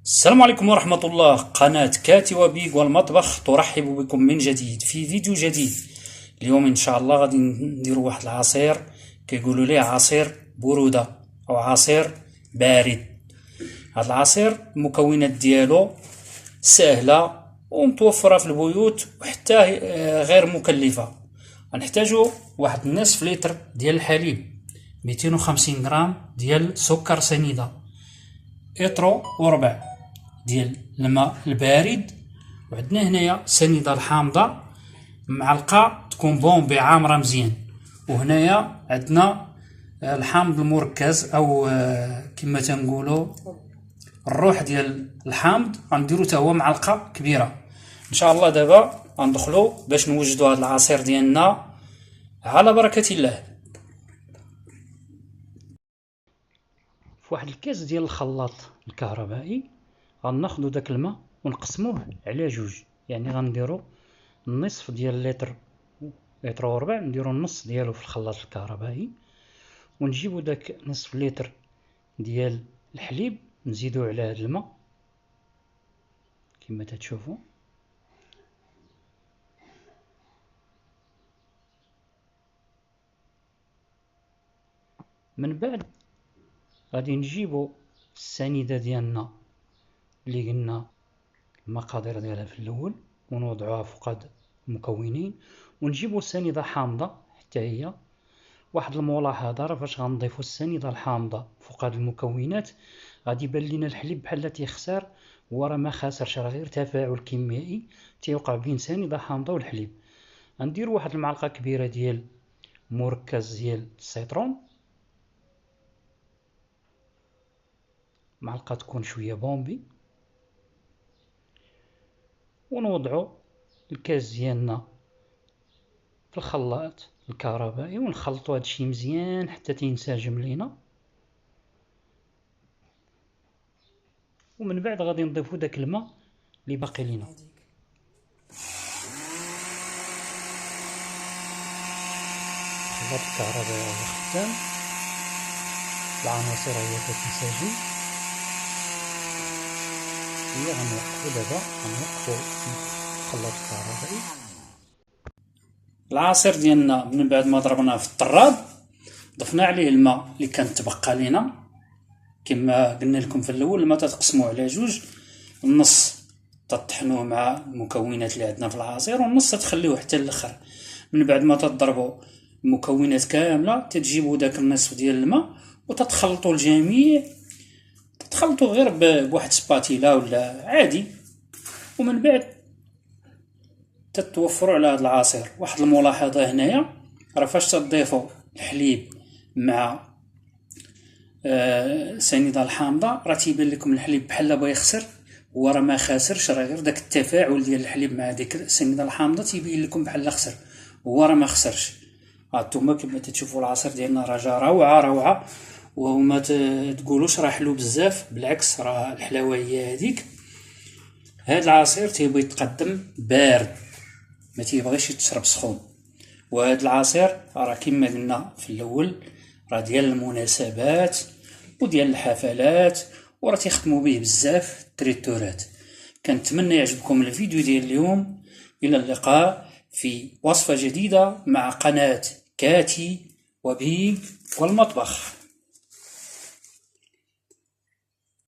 السلام عليكم ورحمة الله. قناة كاتي وبيق والمطبخ ترحب بكم من جديد في فيديو جديد. اليوم ان شاء الله غادي نديرو واحد العصير كيقولوا ليه عصير برودة او عصير بارد. هذا العصير المكونات ديالو سهلة ومتوفرة في البيوت وحتى غير مكلفة. غنحتاجو واحد نصف لتر ديال الحليب، 250 غرام ديال سكر سنيدة، إطرو وربع ديال الماء البارد، وعندنا هنايا سنيدة الحامضة معلقة تكون بومبي عامرة مزيان، وهنايا عندنا الحامض المركز او كما تنقولوا الروح ديال الحامض، غنديرو حتى هو معلقة كبيرة. ان شاء الله دابا غندخلو باش نوجدوا هذا العصير ديالنا على بركة الله. في واحد الكاس ديال الخلاط الكهربائي غناخدو داك الماء ونقسموه على جوج، يعني غنديرو النصف ديال لتر وربع، نديرو النص ديالو في الخلاط الكهربائي، ونجيبو داك نصف لتر ديال الحليب نزيدو على هاد الماء كما تتشوفوا، من بعد غادي نجيبو السنيدة ديالنا اللي قلنا المقادير ديالها في الاول ونوضعوها فوق هاد المكونين، ونجيبو السنيدة حامضة حتى هي. واحد الملاحظة، راه فاش غنضيفو السنيدة الحامضة فوق هاد المكونات غادي يبان لينا الحليب بحال تيخسر، هو راه ما خاسرش، راه غير تفاعل كيميائي تيوقع بين السنيدة حامضة والحليب. غنديرو واحد المعلقة كبيرة ديال مركز ديال السيترون، معلقة تكون شوية بومبي، ونوضعو الكاس ديالنا في الخلاط الكهربائي ونخلطو هادشي مزيان حتى تينسجم لينا، ومن بعد غادي نضيفو داك الماء اللي باقي لينا. الخلاط الكهربائي هو خدام، العناصر هي كتنسجم. هي غنوقفو دابا، غنوقفو الخلاط الكهربائي. العصير ديالنا من بعد ما ضربناه في الطراب ضفنا عليه الماء اللي كان تبقى لينا، كما قلنا لكم في الاول الماء تتقسموه على جوج، النص تطحنوه مع المكونات اللي عندنا في العصير، والنص تخليوه حتى الاخر. من بعد ما تضربوا المكونات كامله تجيبوا داك النصف ديال الماء وتتخلطوا الجميع، تتخلطوا غير بواحد سباتيلا ولا عادي، ومن بعد تتوفروا على هذا العصير. واحد الملاحظه هنايا، راه فاش تضيفوا الحليب مع سنيدة الحامضة راه تيبان لكم الحليب بحال بغا يخسر، هو راه ما خاسرش، راه غير داك التفاعل ديال الحليب مع ديك السنيدة الحامضة تيبين لكم بحال خسر، هو راه ما خسرش. هانتوما كما تشوفوا العصير ديالنا راه جا روعه روعه، وما تقولوش راه حلو بزاف، بالعكس راه الحلاوه هي هذيك. هذا العصير تيبغي يتقدم بارد، ما تيبغيش يتشرب سخون. وهذا العصير راه كما قلنا في الاول راه ديال المناسبات وديال الحفلات، وراه تيخدموا به بزاف التريتورات. كنتمنى يعجبكم الفيديو ديال اليوم. الى اللقاء في وصفة جديدة مع قناة كاتي وبيق والمطبخ.